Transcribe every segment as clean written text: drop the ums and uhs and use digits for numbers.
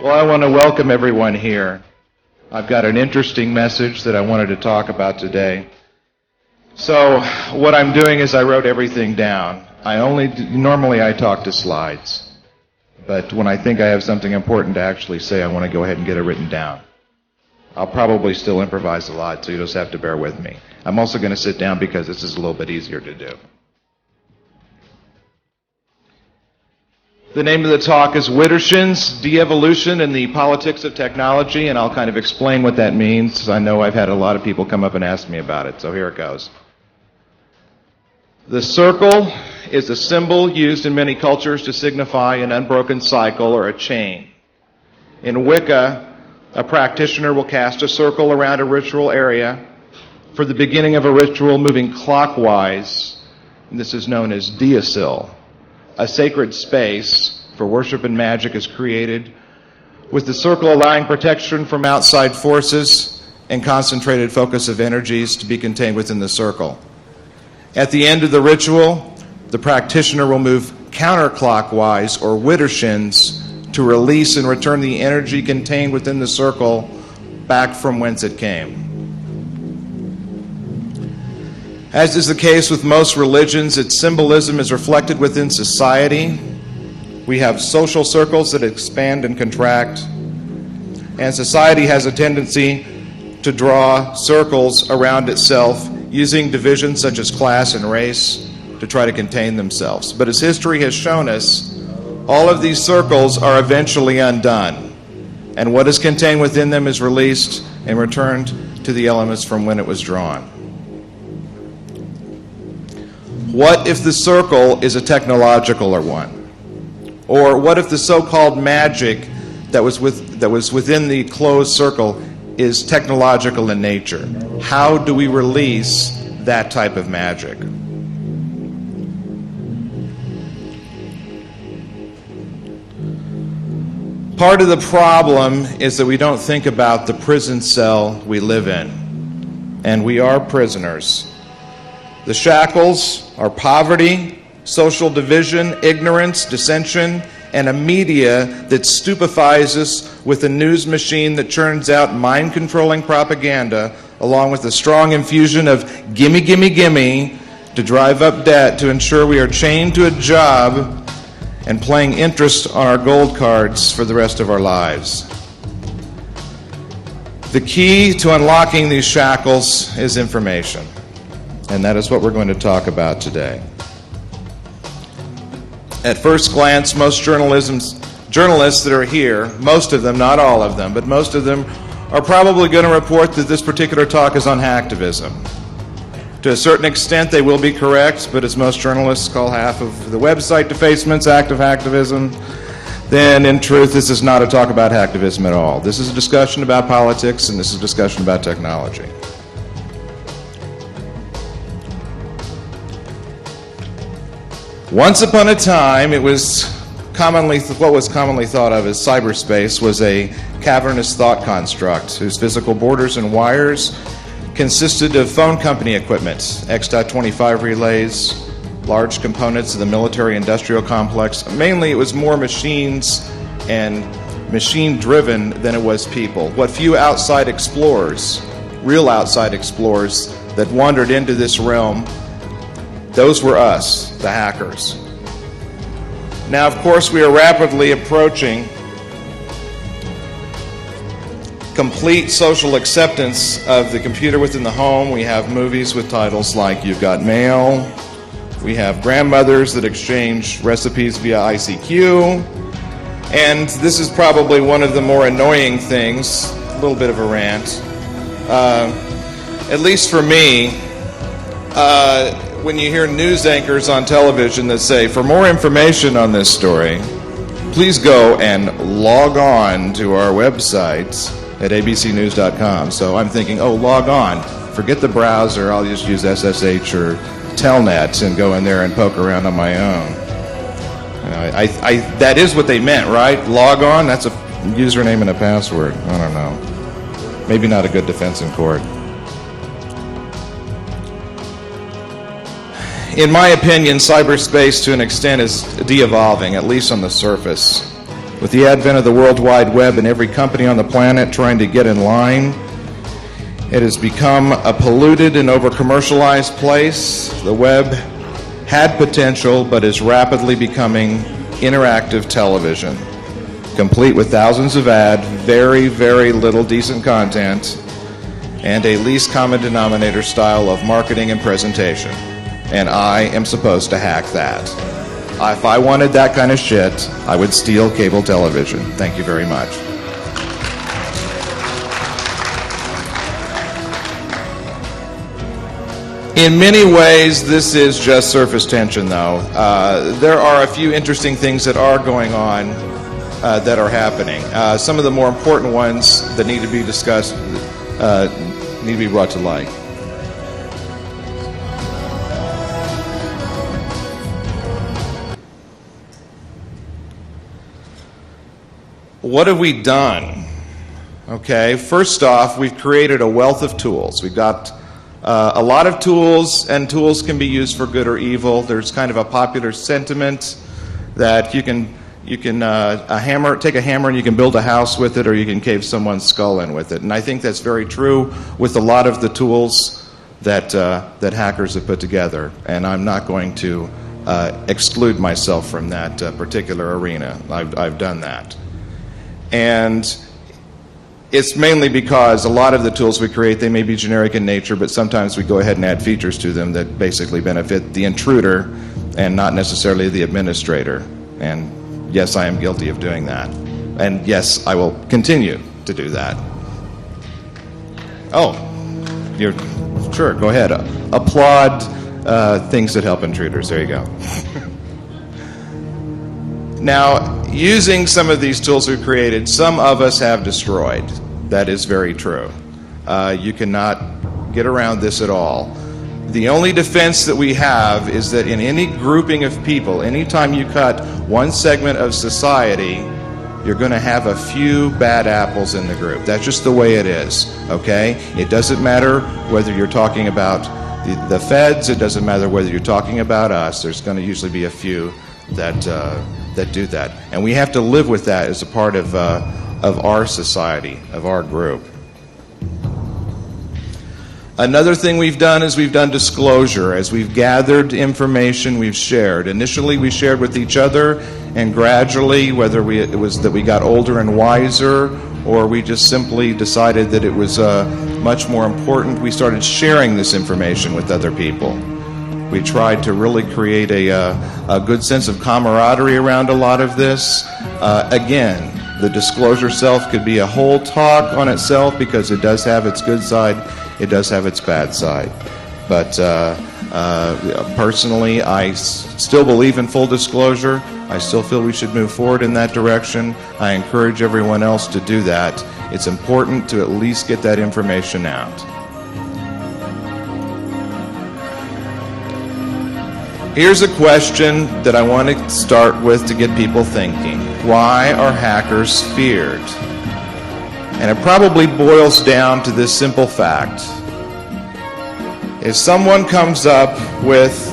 Well, I want to welcome everyone here. I've got an interesting message that I wanted to talk about today. So what I'm doing is I wrote everything down. Normally I talk to slides, but when I think I have something important to actually say, I want to go ahead and get it written down. I'll probably still improvise a lot, so you just have to bear with me. I'm also going to sit down because this is a little bit easier to do. The name of the talk is Widdershins, De-Evolution and the Politics of Technology, and I'll kind of explain what that means. I know I've had a lot of people come up and ask me about it, so here it goes. The circle is a symbol used in many cultures to signify an unbroken cycle or a chain. In Wicca, a practitioner will cast a circle around a ritual area for the beginning of a ritual moving clockwise, and this is known as Deicil. A sacred space for worship and magic is created, with the circle allowing protection from outside forces and concentrated focus of energies to be contained within the circle. At the end of the ritual, the practitioner will move counterclockwise, or Widdershins, to release and return the energy contained within the circle back from whence it came. As is the case with most religions, its symbolism is reflected within society. We have social circles that expand and contract, and society has a tendency to draw circles around itself using divisions such as class and race to try to contain themselves. But as history has shown us, all of these circles are eventually undone, and what is contained within them is released and returned to the elements from when it was drawn. What if the circle is a technological one? Or what if the so-called magic that was within the closed circle is technological in nature? How do we release that type of magic? Part of the problem is that we don't think about the prison cell we live in, and we are prisoners. The shackles are poverty, social division, ignorance, dissension, and a media that stupefies us with a news machine that churns out mind-controlling propaganda, along with a strong infusion of gimme, gimme, gimme to drive up debt to ensure we are chained to a job and playing interest on our gold cards for the rest of our lives. The key to unlocking these shackles is information. And that is what we're going to talk about today. At first glance, most journalists that are here, most of them, not all of them, but most of them are probably going to report that this particular talk is on hacktivism. To a certain extent, they will be correct, but as most journalists call half of the website defacements act of hacktivism, then in truth, this is not a talk about hacktivism at all. This is a discussion about politics, and this is a discussion about technology. Once upon a time, what was commonly thought of as cyberspace was a cavernous thought construct whose physical borders and wires consisted of phone company equipment, X.25 relays, large components of the military-industrial complex. Mainly, it was more machines and machine-driven than it was people. What few outside explorers, real outside explorers, that wandered into this realm, those were us, the hackers. Now, of course, we are rapidly approaching complete social acceptance of the computer within the home. We have movies with titles like You've Got Mail. We have grandmothers that exchange recipes via ICQ. And this is probably one of the more annoying things, a little bit of a rant, at least for me, when you hear news anchors on television that say, for more information on this story, please go and log on to our website at abcnews.com. So I'm thinking, log on. Forget the browser. I'll just use SSH or Telnet and go in there and poke around on my own. That is what they meant, right? Log on? That's a username and a password. I don't know. Maybe not a good defense in court. In my opinion, cyberspace to an extent is de-evolving, at least on the surface. With the advent of the World Wide Web and every company on the planet trying to get in line, it has become a polluted and over-commercialized place. The web had potential, but is rapidly becoming interactive television, complete with thousands of ads, very, very little decent content, and a least common denominator style of marketing and presentation. And I am supposed to hack that. If I wanted that kind of shit, I would steal cable television. Thank you very much. In many ways, this is just surface tension, though. There are a few interesting things that are going on that are happening. Some of the more important ones that need to be discussed need to be brought to light. What have we done? Okay, first off, we've created a wealth of tools. We've got a lot of tools, and tools can be used for good or evil. There's kind of a popular sentiment that you can take a hammer and you can build a house with it, or you can cave someone's skull in with it. And I think that's very true with a lot of the tools that hackers have put together. And I'm not going to exclude myself from that particular arena. I've done that. And it's mainly because a lot of the tools we create, they may be generic in nature, but sometimes we go ahead and add features to them that basically benefit the intruder and not necessarily the administrator. And yes, I am guilty of doing that. And yes, I will continue to do that. Oh, sure, go ahead. Applaud things that help intruders. There you go. Now, using some of these tools we've created, some of us have destroyed. That is very true. You cannot get around this at all. The only defense that we have is that in any grouping of people, anytime you cut one segment of society, you're going to have a few bad apples in the group. That's just the way it is, okay? It doesn't matter whether you're talking about the feds. It doesn't matter whether you're talking about us. There's going to usually be a few that do that. And we have to live with that as a part of our society, of our group. Another thing we've done is we've done disclosure. As we've gathered information, we've shared. Initially, we shared with each other, and gradually, whether it was that we got older and wiser, or we just simply decided that it was much more important, we started sharing this information with other people. We tried to really create a good sense of camaraderie around a lot of this. Again, the disclosure self could be a whole talk on itself because it does have its good side, it does have its bad side. But personally, I still believe in full disclosure. I still feel we should move forward in that direction. I encourage everyone else to do that. It's important to at least get that information out. Here's a question that I want to start with to get people thinking. Why are hackers feared? And it probably boils down to this simple fact. If someone comes up with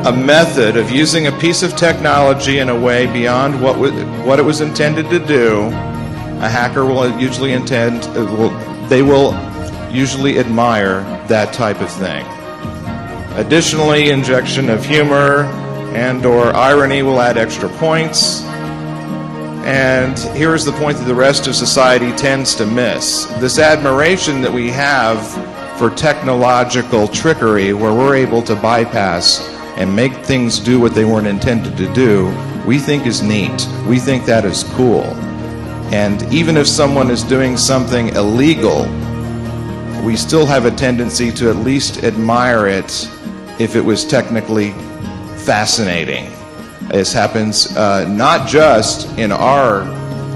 a method of using a piece of technology in a way beyond what it was intended to do, a hacker will usually usually admire that type of thing. Additionally, injection of humor and or irony will add extra points. And here is the point that the rest of society tends to miss. This admiration that we have for technological trickery, where we're able to bypass and make things do what they weren't intended to do, we think is neat. We think that is cool. And even if someone is doing something illegal, we still have a tendency to at least admire it if it was technically fascinating. This happens not just in our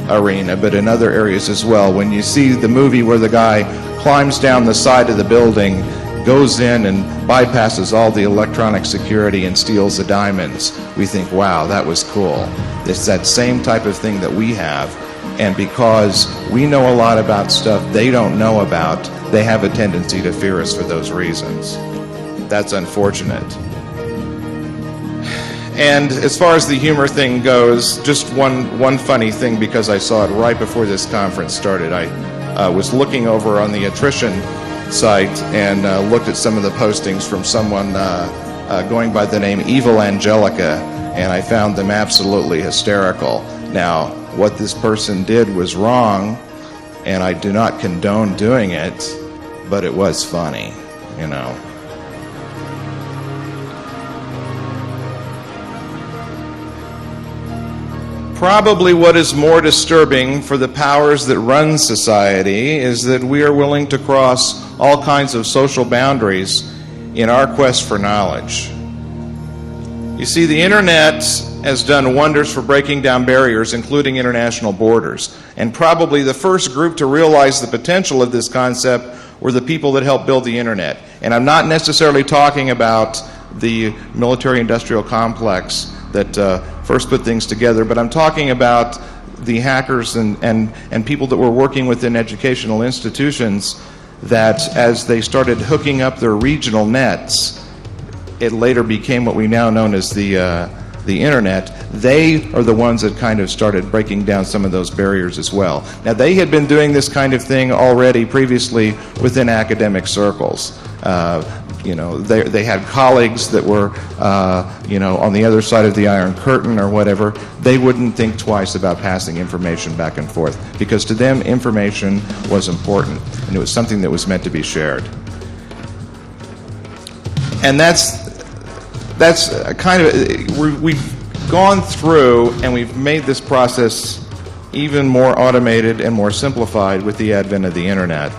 arena, but in other areas as well. When you see the movie where the guy climbs down the side of the building, goes in and bypasses all the electronic security and steals the diamonds, we think, wow, that was cool. It's that same type of thing that we have. And because we know a lot about stuff they don't know about, they have a tendency to fear us for those reasons. That's unfortunate. And as far as the humor thing goes, just one funny thing, because I saw it right before this conference started. I was looking over on the attrition site and looked at some of the postings from someone going by the name Evil Angelica, and I found them absolutely hysterical. Now, what this person did was wrong, and I do not condone doing it, but it was funny, you know. Probably what is more disturbing for the powers that run society is that we are willing to cross all kinds of social boundaries in our quest for knowledge. You see, the internet has done wonders for breaking down barriers, including international borders. And probably the first group to realize the potential of this concept were the people that helped build the internet. And I'm not necessarily talking about the military-industrial complex that first put things together, but I'm talking about the hackers and people that were working within educational institutions that, as they started hooking up their regional nets, it later became what we now know as the internet. They are the ones that kind of started breaking down some of those barriers as well. Now, they had been doing this kind of thing already previously within academic circles. You know, they had colleagues that were, you know, on the other side of the Iron Curtain or whatever. They wouldn't think twice about passing information back and forth, because to them information was important and it was something that was meant to be shared. And that's kind of, we've gone through and we've made this process even more automated and more simplified with the advent of the internet.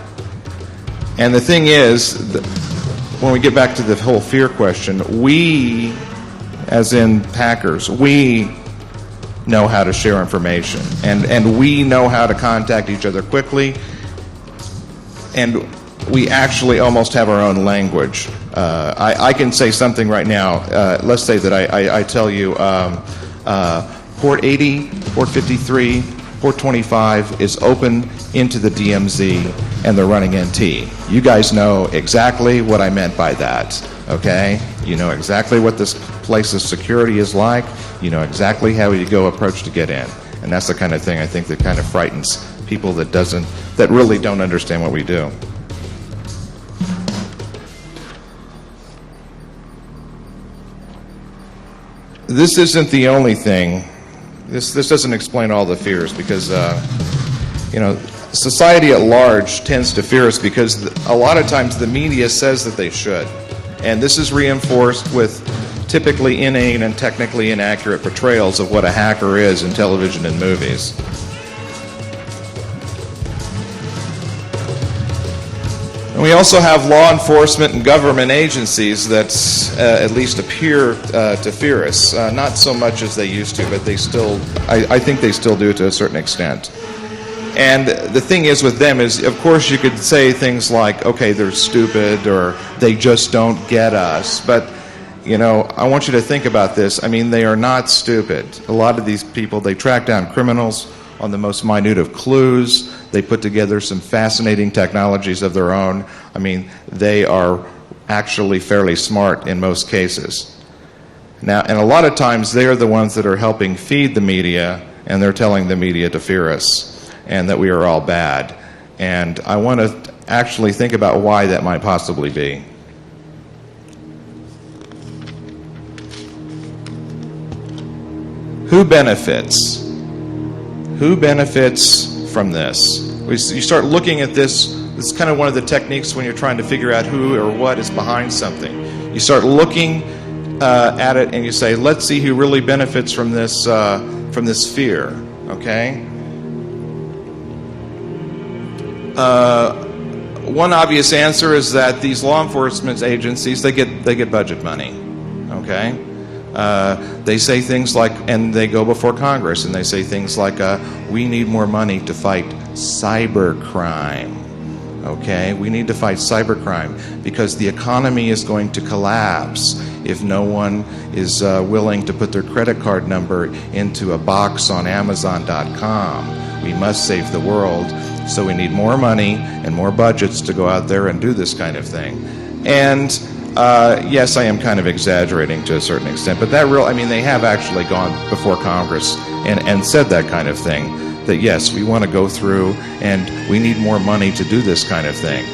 And the thing is, when we get back to the whole fear question, we, as in hackers, we know how to share information, and we know how to contact each other quickly, and we actually almost have our own language. I can say something right now. Let's say that I tell you port 80, port 53, port 25 is open into the DMZ and they're running NT. You guys know exactly what I meant by that, okay? You know exactly what this place's security is like. You know exactly how you go approach to get in. And that's the kind of thing I think that kind of frightens people that really don't understand what we do. This isn't the only thing. This doesn't explain all the fears, because you know, society at large tends to fear us because a lot of times the media says that they should, and this is reinforced with typically inane and technically inaccurate portrayals of what a hacker is in television and movies. And we also have law enforcement and government agencies that at least appear to fear us. Not so much as they used to, but they still, I think they still do to a certain extent. And the thing is with them is, of course, you could say things like, okay, they're stupid, or they just don't get us. But, you know, I want you to think about this. I mean, they are not stupid. A lot of these people, they track down criminals on the most minute of clues. They put together some fascinating technologies of their own. I mean, they are actually fairly smart in most cases. Now, and a lot of times they are the ones that are helping feed the media, and they're telling the media to fear us and that we are all bad. And I want to actually think about why that might possibly be. Who benefits? Who benefits from this? You start looking at this. This is kind of one of the techniques when you're trying to figure out who or what is behind something. You start looking at it and you say, let's see who really benefits from this fear. Okay? One obvious answer is that these law enforcement agencies, they get budget money. Okay? They say things like, and they go before Congress and they say things like, we need more money to fight cybercrime. Okay? We need to fight cybercrime because the economy is going to collapse if no one is willing to put their credit card number into a box on Amazon.com. We must save the world, so we need more money and more budgets to go out there and do this kind of thing. And Yes, I am kind of exaggerating to a certain extent, but they have actually gone before Congress and said that kind of thing, that yes, we want to go through and we need more money to do this kind of thing.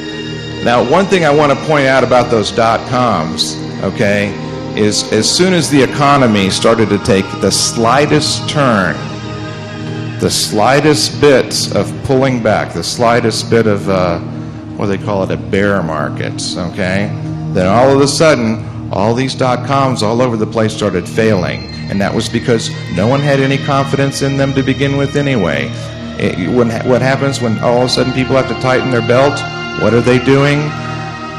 Now, one thing I want to point out about those dot-coms, okay, is as soon as the economy started to take the slightest turn, the slightest bit of pulling back, the slightest bit of, what do they call it, a bear market, okay? Then all of a sudden, all these dot-coms all over the place started failing. And that was because no one had any confidence in them to begin with anyway. What happens when all of a sudden people have to tighten their belt? What are they doing?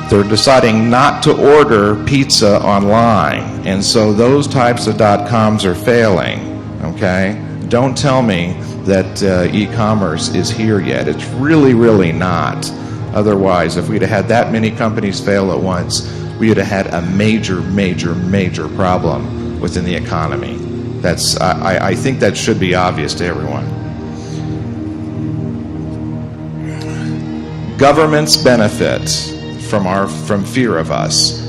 They're deciding not to order pizza online. And so those types of dot-coms are failing, okay? Don't tell me that e-commerce is here yet. It's really, really not. Otherwise, if we'd have had that many companies fail at once, we would have had a major, major, major problem within the economy. I think that should be obvious to everyone. Governments benefit from fear of us.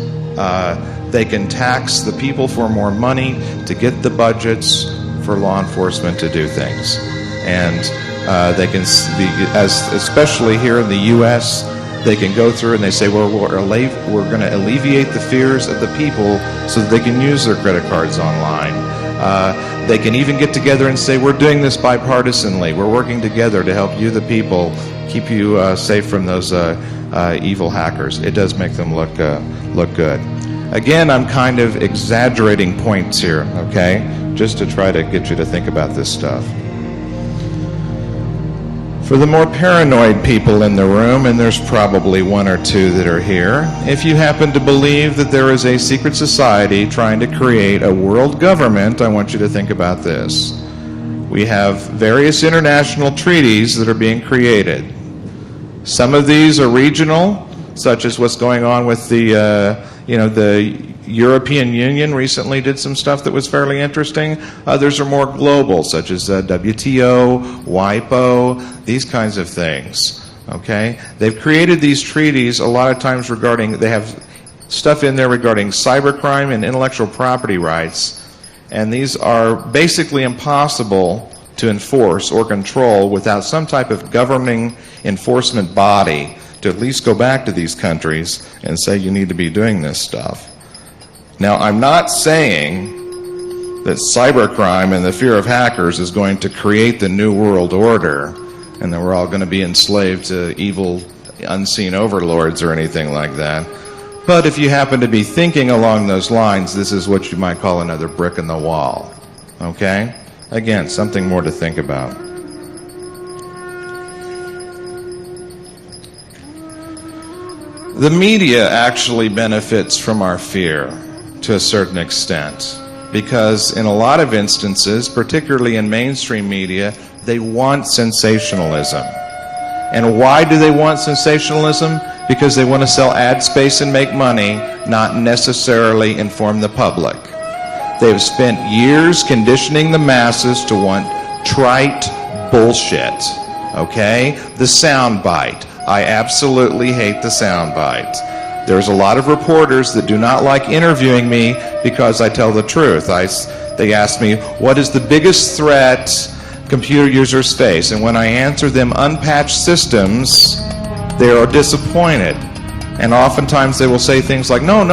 They can tax the people for more money to get the budgets for law enforcement to do things, and they can, especially here in the U.S., they can go through and they say, well, we're going to alleviate the fears of the people so that they can use their credit cards online. They can even get together and say, we're doing this bipartisanly. We're working together to help you, the people, keep you safe from those evil hackers. It does make them look good. Again, I'm kind of exaggerating points here, okay, just to try to get you to think about this stuff. For the more paranoid people in the room, and there's probably one or two that are here, if you happen to believe that there is a secret society trying to create a world government, I want you to think about this. We have various international treaties that are being created. Some of these are regional, such as what's going on with the European Union recently did some stuff that was fairly interesting. Others are more global, such as WTO, WIPO, these kinds of things. Okay? They've created these treaties a lot of times they have stuff in there regarding cybercrime and intellectual property rights, and these are basically impossible to enforce or control without some type of governing enforcement body to at least go back to these countries and say you need to be doing this stuff. Now, I'm not saying that cybercrime and the fear of hackers is going to create the new world order and that we're all going to be enslaved to evil, unseen overlords or anything like that. But if you happen to be thinking along those lines, this is what you might call another brick in the wall. Okay? Again, something more to think about. The media actually benefits from our fear to a certain extent, because in a lot of instances, particularly in mainstream media, they want sensationalism. And why do they want sensationalism? Because they want to sell ad space and make money, not necessarily inform the public. They've spent years conditioning the masses to want trite bullshit. Okay? The soundbite. I absolutely hate the soundbite. There's a lot of reporters that do not like interviewing me because I tell the truth. They ask me, what is the biggest threat computer users face? And when I answer them unpatched systems, they are disappointed. And oftentimes they will say things like, no,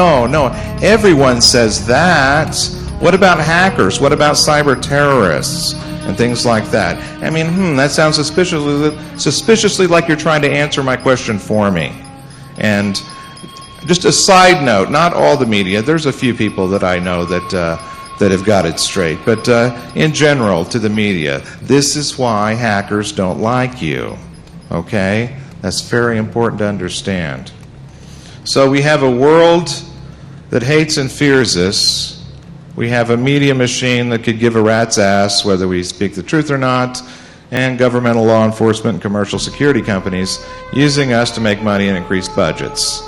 everyone says that. What about hackers? What about cyber terrorists? And things like that. I mean, that sounds suspiciously like you're trying to answer my question for me. And just a side note, not all the media, there's a few people that I know that have got it straight, but in general, to the media, this is why hackers don't like you, okay? That's very important to understand. So we have a world that hates and fears us. We have a media machine that could give a rat's ass whether we speak the truth or not, and governmental law enforcement and commercial security companies using us to make money and increase budgets.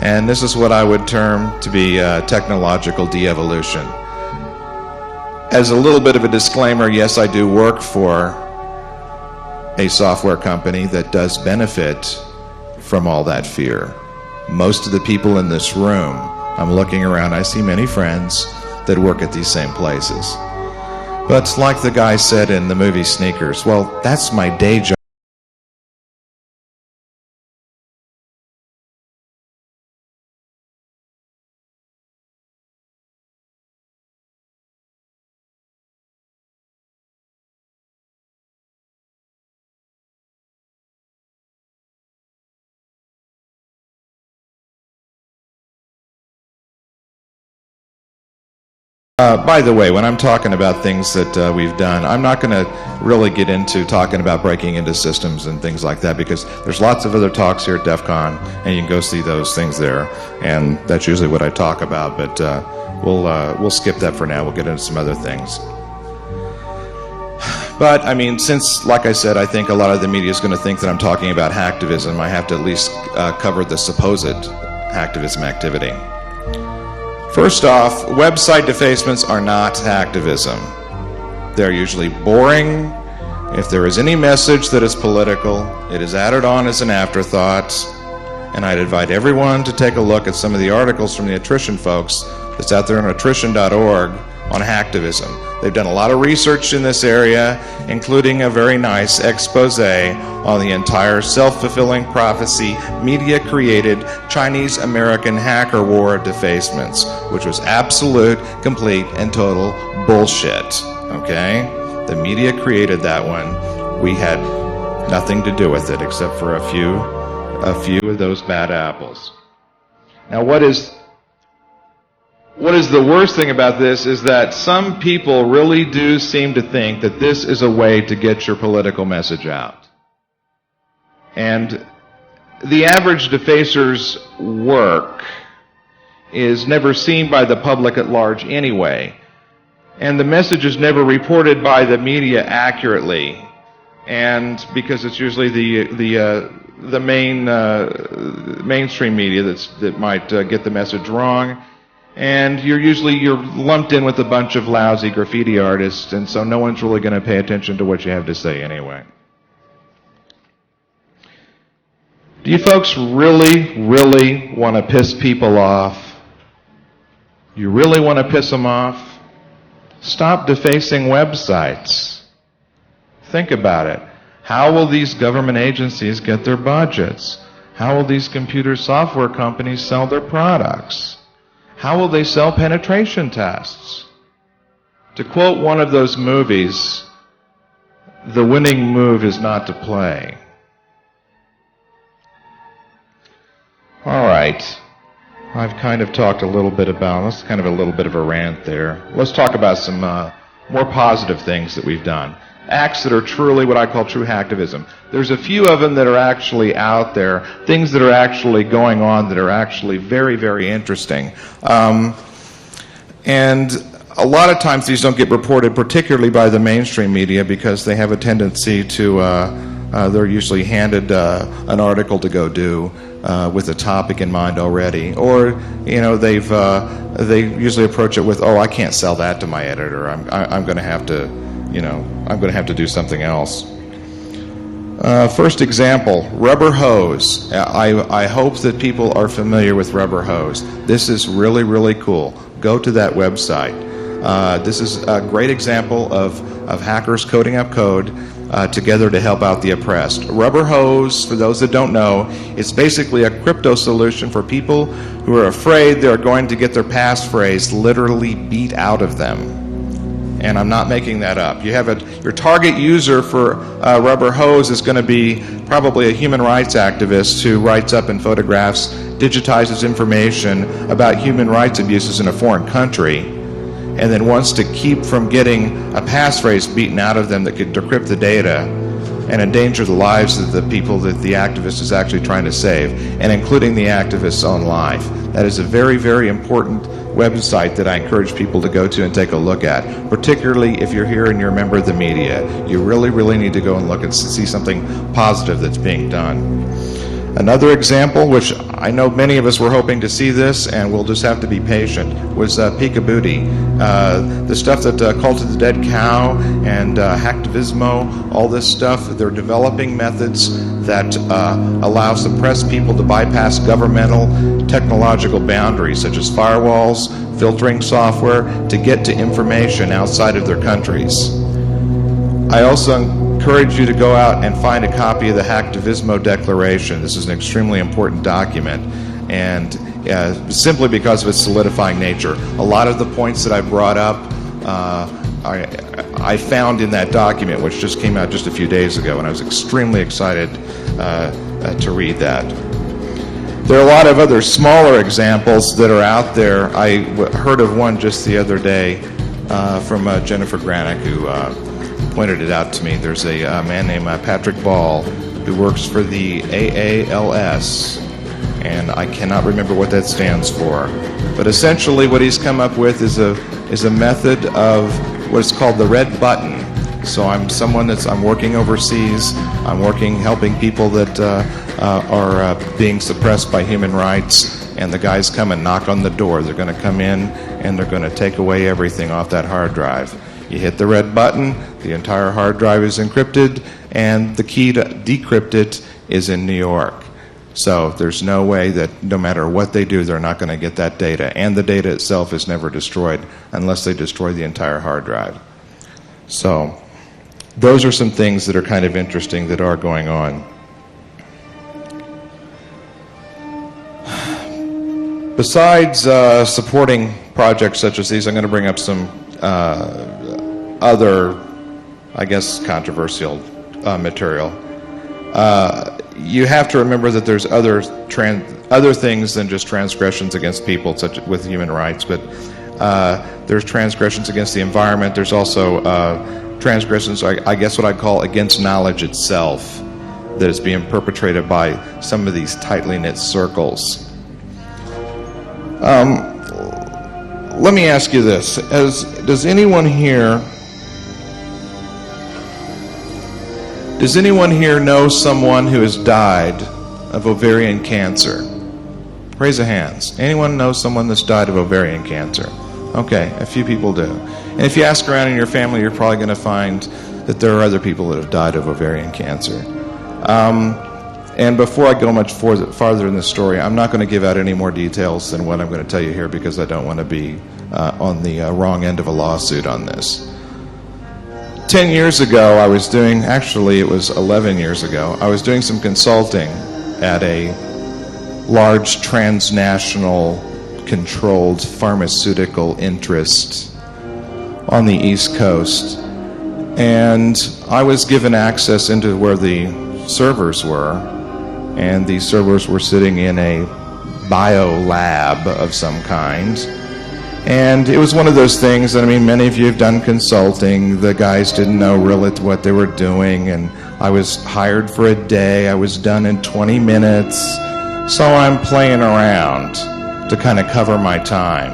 And this is what I would term to be technological de-evolution. As a little bit of a disclaimer, yes, I do work for a software company that does benefit from all that fear. most of the people in this room, I'm looking around, I see many friends that work at these same places. But like the guy said in the movie Sneakers, well, that's my day job. By the way, when I'm talking about things that we've done, I'm not going to really get into talking about breaking into systems and things like that, because there's lots of other talks here at DEF CON, and you can go see those things there, and that's usually what I talk about, but we'll skip that for now. We'll get into some other things. But, I mean, since, like I said, I think a lot of the media is going to think that I'm talking about hacktivism, I have to at least cover the supposed hacktivism activity. First off, website defacements are not hacktivism. They're usually boring. If there is any message that is political, it is added on as an afterthought. And I'd invite everyone to take a look at some of the articles from the attrition folks that's out there on attrition.org on hacktivism. They've done a lot of research in this area, including a very nice expose on the entire self-fulfilling prophecy, media-created Chinese-American hacker war defacements, which was absolute, complete, and total bullshit. Okay? The media created that one. We had nothing to do with it except for a few of those bad apples. Now, what is the worst thing about this is that some people really do seem to think that this is a way to get your political message out. And the average defacer's work is never seen by the public at large anyway. And the message is never reported by the media accurately. And because it's usually the mainstream media that might get the message wrong. And you're lumped in with a bunch of lousy graffiti artists, and so no one's really going to pay attention to what you have to say anyway. Do you folks really, really want to piss people off? You really want to piss them off? Stop defacing websites. Think about it. How will these government agencies get their budgets? How will these computer software companies sell their products? How will they sell penetration tests? To quote one of those movies, the winning move is not to play. All right. I've kind of talked a little bit about, that's kind of a little bit of a rant there. Let's talk about some more positive things that we've done. Acts that are truly what I call true hacktivism. There's a few of them that are actually out there, things that are actually going on that are actually very, very interesting. And a lot of times these don't get reported, particularly by the mainstream media, because they have a tendency to, they're usually handed an article to go do with a topic in mind already. Or, you know, they usually approach it with, oh, I can't sell that to my editor. I'm going to have to, you know, I'm going to have to do something else. First example, rubber hose. I hope that people are familiar with rubber hose. This is really, really cool. Go to that website. This is a great example of hackers coding up code together to help out the oppressed. Rubber hose, for those that don't know, it's basically a crypto solution for people who are afraid they're going to get their passphrase literally beat out of them. And I'm not making that up. You have your target user for rubber hose is going to be probably a human rights activist who writes up and photographs, digitizes information about human rights abuses in a foreign country, and then wants to keep from getting a passphrase beaten out of them that could decrypt the data and endanger the lives of the people that the activist is actually trying to save, and including the activist's own life. That is a very, very important website that I encourage people to go to and take a look at, particularly if you're here and you're a member of the media. You really, really need to go and look and see something positive that's being done. Another example, which I know many of us were hoping to see this, and we'll just have to be patient, was peekabooty. The stuff that Cult of the Dead Cow and hacktivismo, all this stuff, they're developing methods that allow suppressed people to bypass governmental technological boundaries, such as firewalls, filtering software, to get to information outside of their countries. I also encourage you to go out and find a copy of the Hacktivismo Declaration. This is an extremely important document, and simply because of its solidifying nature. A lot of the points that I brought up I found in that document, which just came out just a few days ago, and I was extremely excited to read that. There are a lot of other smaller examples that are out there. I heard of one just the other day from Jennifer Granick, who pointed it out to me. There's a man named Patrick Ball who works for the AALS, and I cannot remember what that stands for. But essentially what he's come up with is a method of what's called the red button. So I'm working overseas. I'm helping people that are being suppressed by human rights, and the guys come and knock on the door. They're going to come in and they're going to take away everything off that hard drive. You hit the red button, the entire hard drive is encrypted, and the key to decrypt it is in New York. So there's no way that no matter what they do, they're not going to get that data. And the data itself is never destroyed unless they destroy the entire hard drive. So those are some things that are kind of interesting that are going on. Besides supporting projects such as these, I'm going to bring up some other, I guess, controversial material. You have to remember that there's other things than just transgressions against people, such with human rights, but there's transgressions against the environment. There's also transgressions, I guess what I'd call against knowledge itself, that is being perpetrated by some of these tightly knit circles. Let me ask you this. Does anyone here know someone who has died of ovarian cancer? Raise of hands. Anyone know someone that's died of ovarian cancer? Okay, a few people do. And if you ask around in your family, you're probably going to find that there are other people that have died of ovarian cancer. And before I go much farther in this story, I'm not going to give out any more details than what I'm going to tell you here, because I don't want to be on the wrong end of a lawsuit on this. 10 years ago, it was 11 years ago, I was doing some consulting at a large transnational controlled pharmaceutical interest on the East Coast. And I was given access into where the servers were, and these servers were sitting in a bio lab of some kind. And it was one of those things that, many of you have done consulting. The guys didn't know really what they were doing, and I was hired for a day. I was done in 20 minutes. So I'm playing around to kind of cover my time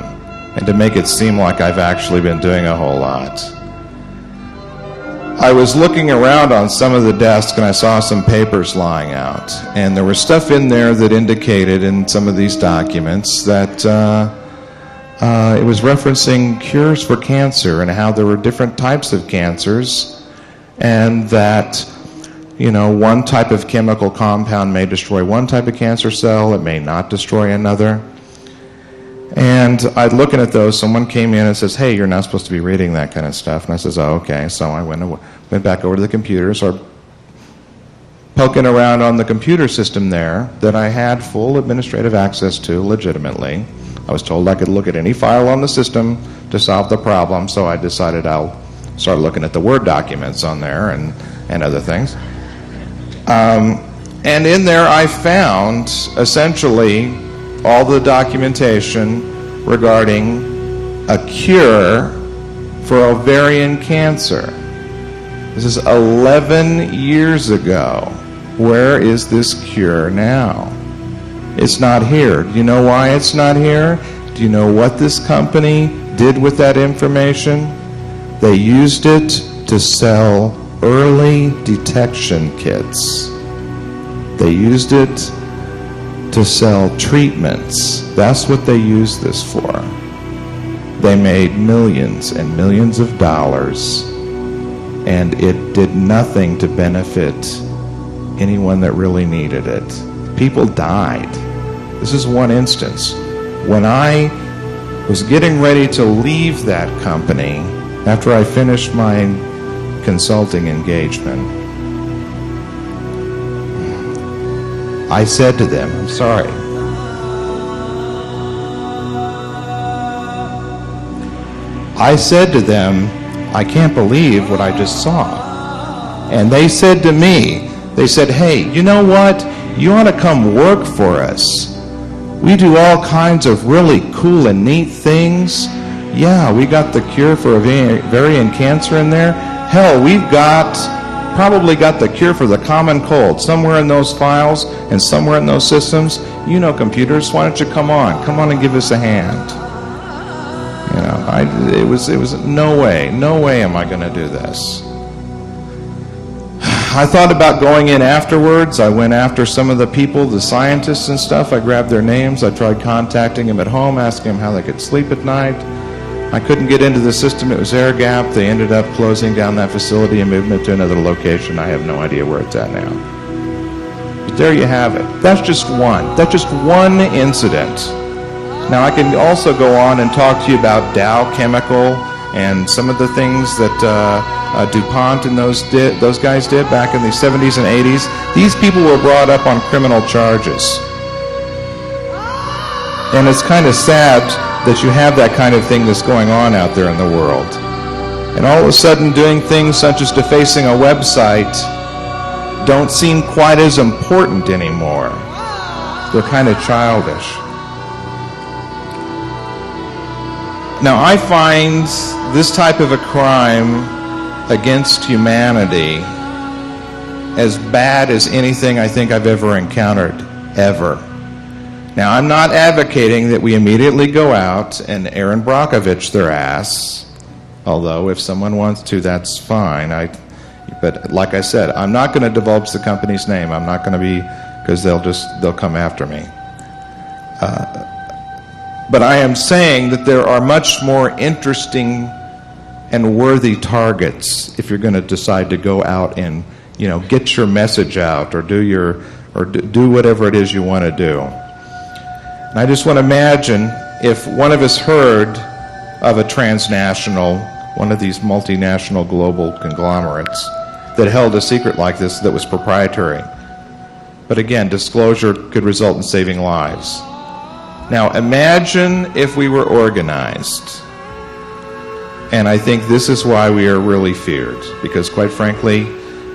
and to make it seem like I've actually been doing a whole lot. I was looking around on some of the desks, and I saw some papers lying out. And there was stuff in there that indicated in some of these documents that it was referencing cures for cancer and how there were different types of cancers, and that, one type of chemical compound may destroy one type of cancer cell, it may not destroy another. And I'd looking at those, someone came in and says, "Hey, you're not supposed to be reading that kind of stuff." And I says, "Oh, okay." So I went back over to the computer, started poking around on the computer system there that I had full administrative access to legitimately. I was told I could look at any file on the system to solve the problem, so I decided I'll start looking at the Word documents on there and other things. And in there I found essentially all the documentation regarding a cure for ovarian cancer. This is 11 years ago. Where is this cure now? It's not here. Do you know why it's not here? Do you know what this company did with that information? They used it to sell early detection kits. They used it to sell treatments. That's what they used this for. They made millions and millions of dollars, and it did nothing to benefit anyone that really needed it. People died. This is one instance. When I was getting ready to leave that company after I finished my consulting engagement, I said to them, I'm sorry. I said to them, I can't believe what I just saw. And they said to me, they said, hey, you know what? You ought to come work for us. We do all kinds of really cool and neat things. Yeah, we got the cure for ovarian cancer in there. Hell, we've probably got the cure for the common cold somewhere in those files and somewhere in those systems. You know computers, why don't you come on and give us a hand. You know, it was no way am I going to do this. I thought about going in afterwards. I went after some of the people, the scientists and stuff. I grabbed their names. I tried contacting them at home, asking them how they could sleep at night. I couldn't get into the system. It was air gap. They ended up closing down that facility and moving it to another location. I have no idea where it's at now. But there you have it. That's just one. That's just one incident. Now I can also go on and talk to you about Dow Chemical and some of the things that DuPont and those guys did back in the 70s and 80s. These people were brought up on criminal charges. And it's kind of sad that you have that kind of thing that's going on out there in the world. And all of a sudden doing things such as defacing a website don't seem quite as important anymore. They're kind of childish. Now I find this type of a crime against humanity as bad as anything I think I've ever encountered, ever. Now, I'm not advocating that we immediately go out and Aaron Brockovich their ass, although if someone wants to, that's fine. But like I said, I'm not going to divulge the company's name. I'm not going to be, because they'll come after me. But I am saying that there are much more interesting and worthy targets if you're going to decide to go out and, get your message out or do whatever it is you want to do. And I just want to imagine if one of us heard of a transnational, one of these multinational global conglomerates that held a secret like this that was proprietary. But again, disclosure could result in saving lives. Now imagine if we were organized. And I think this is why we are really feared. Because quite frankly,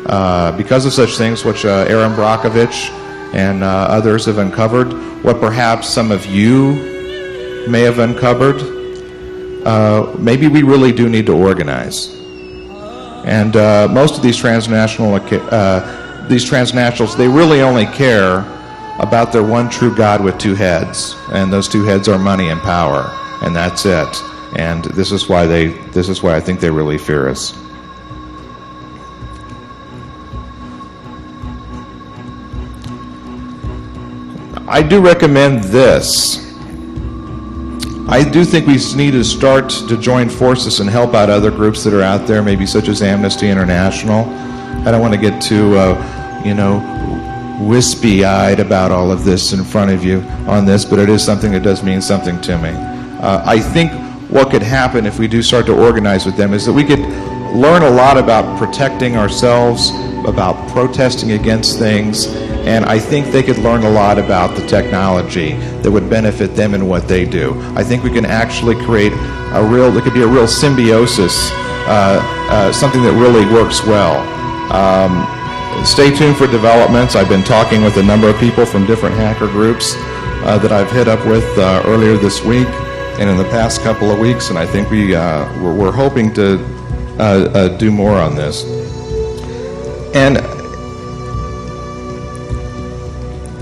because of such things which Aaron Brockovich and others have uncovered, what perhaps some of you may have uncovered, maybe we really do need to organize. And most of these transnationals, they really only care about their one true God with two heads, and those two heads are money and power, and that's it. And this is why I think they really fear us. I do recommend this. I do think we need to start to join forces and help out other groups that are out there, maybe such as Amnesty International. I don't want to get too, wispy-eyed about all of this in front of you on this, but it is something that does mean something to me. I think what could happen if we do start to organize with them is that we could learn a lot about protecting ourselves, about protesting against things, and I think they could learn a lot about the technology that would benefit them in what they do. I think we can actually create there could be a real symbiosis, something that really works well. Stay tuned for developments. I've been talking with a number of people from different hacker groups that I've hit up with earlier this week and in the past couple of weeks, and I think we're hoping to do more on this. And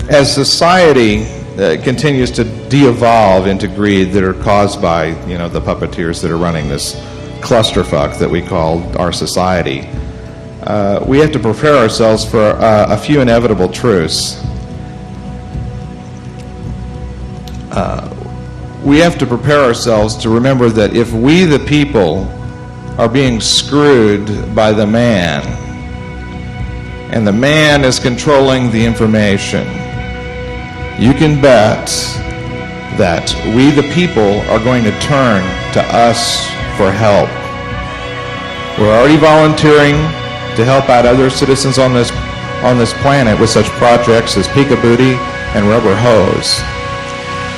as society continues to de-evolve into greed that are caused by the puppeteers that are running this clusterfuck that we call our society, we have to prepare ourselves for a few inevitable truths. we have to prepare ourselves to remember that if we, the people, are being screwed by the man, and the man is controlling the information, you can bet that we, the people, are going to turn to us for help. We're already volunteering to help out other citizens on this planet with such projects as Peekabooty and Rubber Hose.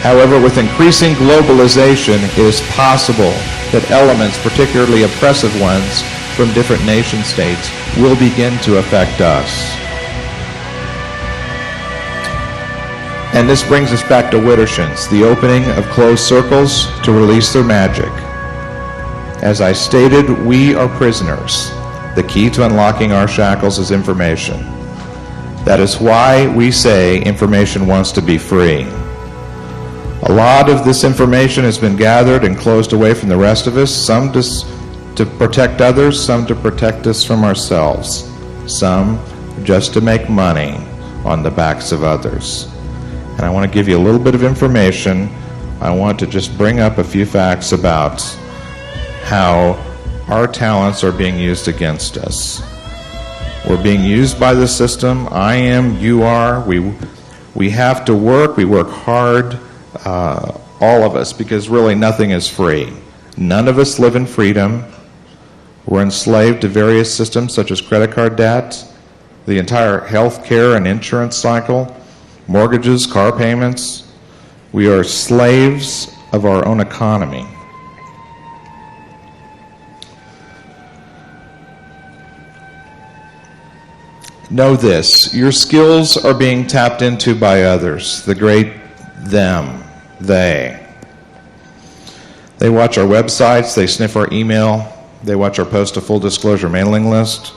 However, with increasing globalization, it is possible that elements, particularly oppressive ones, from different nation states will begin to affect us. And this brings us back to Widdershins, the opening of closed circles to release their magic. As I stated, we are prisoners. The key to unlocking our shackles is information. That is why we say information wants to be free. A lot of this information has been gathered and closed away from the rest of us, some to protect others, some to protect us from ourselves, some just to make money on the backs of others. And I want to give you a little bit of information. I want to just bring up a few facts about how our talents are being used against us. We're being used by the system. I am, you are. We have to work. We work hard, all of us, because really nothing is free. None of us live in freedom. We're enslaved to various systems such as credit card debt, the entire health care and insurance cycle, mortgages, car payments. We are slaves of our own economy. Know this, your skills are being tapped into by others, the great them, they. They watch our websites, they sniff our email, they watch our post a full disclosure mailing list,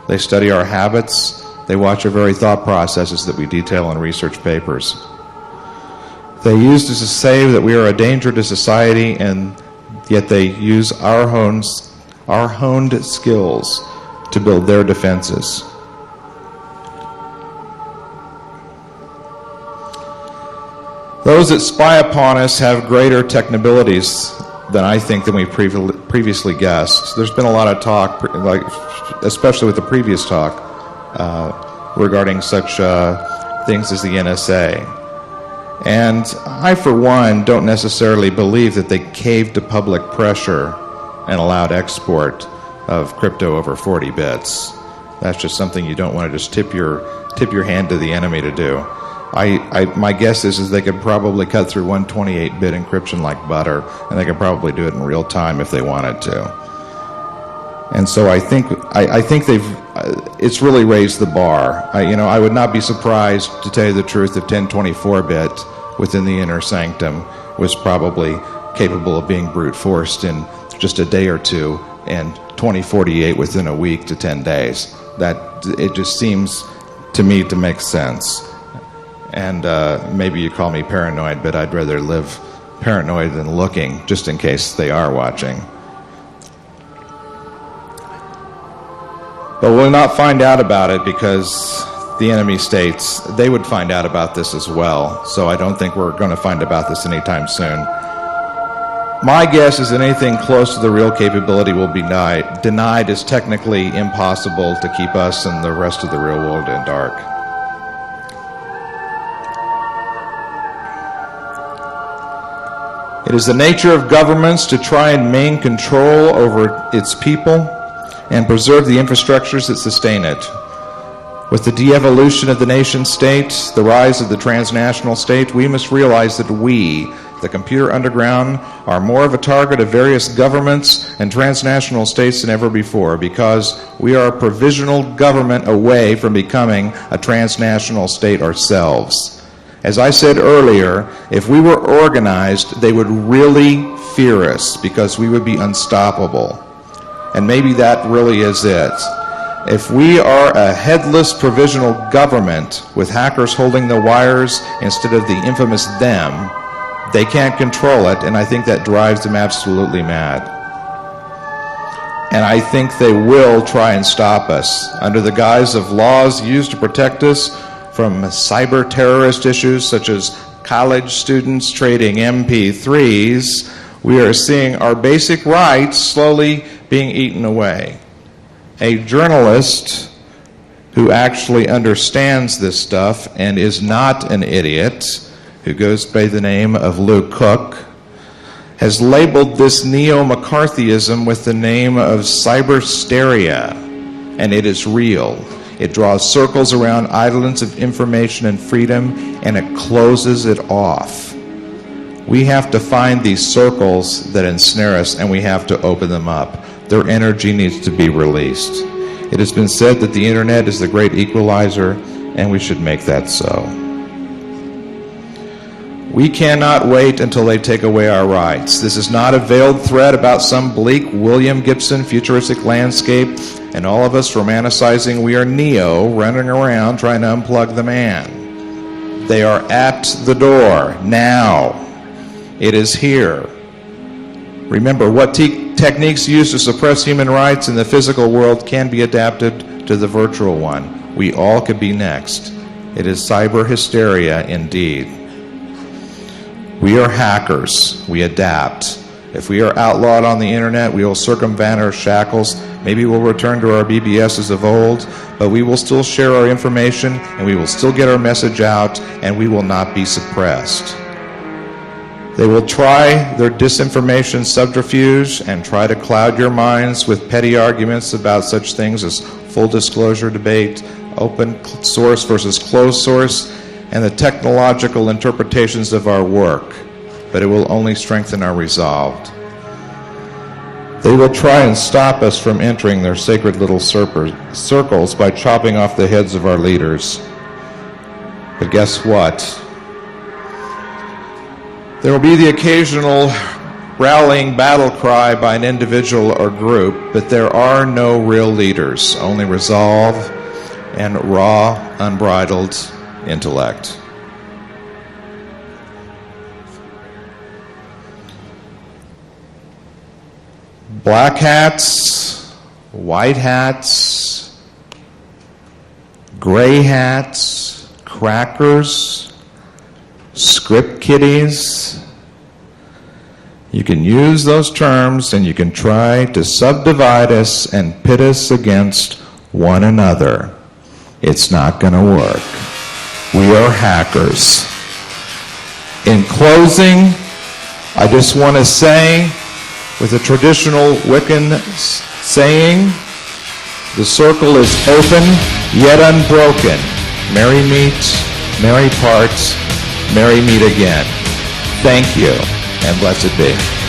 they study our habits, they watch our very thought processes that we detail in research papers. They use this to say that we are a danger to society, and yet they use our honed skills to build their defenses. Those that spy upon us have greater technabilities than I think than we previously guessed. There's been a lot of talk, especially with the previous talk, regarding such things as the NSA. And I, for one, don't necessarily believe that they caved to public pressure and allowed export of crypto over 40 bits. That's just something you don't want to just tip your hand to the enemy to do. My guess is they could probably cut through 128-bit encryption like butter, and they could probably do it in real time if they wanted to. And so I think it's really raised the bar. I would not be surprised, to tell you the truth, if 1024-bit within the inner sanctum was probably capable of being brute forced in just a day or two, and 2048 within a week to 10 days. That it just seems to me to make sense. And maybe you call me paranoid, but I'd rather live paranoid than looking, just in case they are watching. But we'll not find out about it, because the enemy states they would find out about this as well. So I don't think we're going to find about this anytime soon. My guess is that anything close to the real capability will be denied as technically impossible to keep us and the rest of the real world in dark. It is the nature of governments to try and maintain control over its people and preserve the infrastructures that sustain it. With the de-evolution of the nation-state, the rise of the transnational state, we must realize that we, the computer underground, are more of a target of various governments and transnational states than ever before, because we are a provisional government away from becoming a transnational state ourselves. As I said earlier, if we were organized, they would really fear us, because we would be unstoppable. And maybe that really is it. If we are a headless provisional government with hackers holding the wires instead of the infamous them, they can't control it, and I think that drives them absolutely mad. And I think they will try and stop us under the guise of laws used to protect us from cyber terrorist issues such as college students trading MP3s, we are seeing our basic rights slowly being eaten away. A journalist who actually understands this stuff and is not an idiot, who goes by the name of Luke Cook, has labeled this neo-McCarthyism with the name of cybersteria, and it is real. It draws circles around idleness of information and freedom, and it closes it off. We have to find these circles that ensnare us, and we have to open them up. Their energy needs to be released. It has been said that the internet is the great equalizer, and we should make that so. We cannot wait until they take away our rights. This is not a veiled threat about some bleak William Gibson futuristic landscape and all of us romanticizing we are Neo running around trying to unplug the man. They are at the door now. It is here. Remember, what techniques used to suppress human rights in the physical world can be adapted to the virtual one. We all could be next. It is cyber hysteria indeed. We are hackers. We adapt. If we are outlawed on the internet, we will circumvent our shackles. Maybe we'll return to our BBSs of old, but we will still share our information, and we will still get our message out, and we will not be suppressed. They will try their disinformation subterfuge and try to cloud your minds with petty arguments about such things as full disclosure debate, open source versus closed source, and the technological interpretations of our work, but it will only strengthen our resolve. They will try and stop us from entering their sacred little circles by chopping off the heads of our leaders. But guess what? There will be the occasional rallying battle cry by an individual or group, but there are no real leaders, only resolve and raw, unbridled intellect. Black hats, white hats, gray hats, crackers, script kiddies. You can use those terms and you can try to subdivide us and pit us against one another. It's not going to work. We are hackers. In closing, I just want to say, with a traditional Wiccan saying, the circle is open yet unbroken. Merry meet, merry part, merry meet again. Thank you, and blessed be.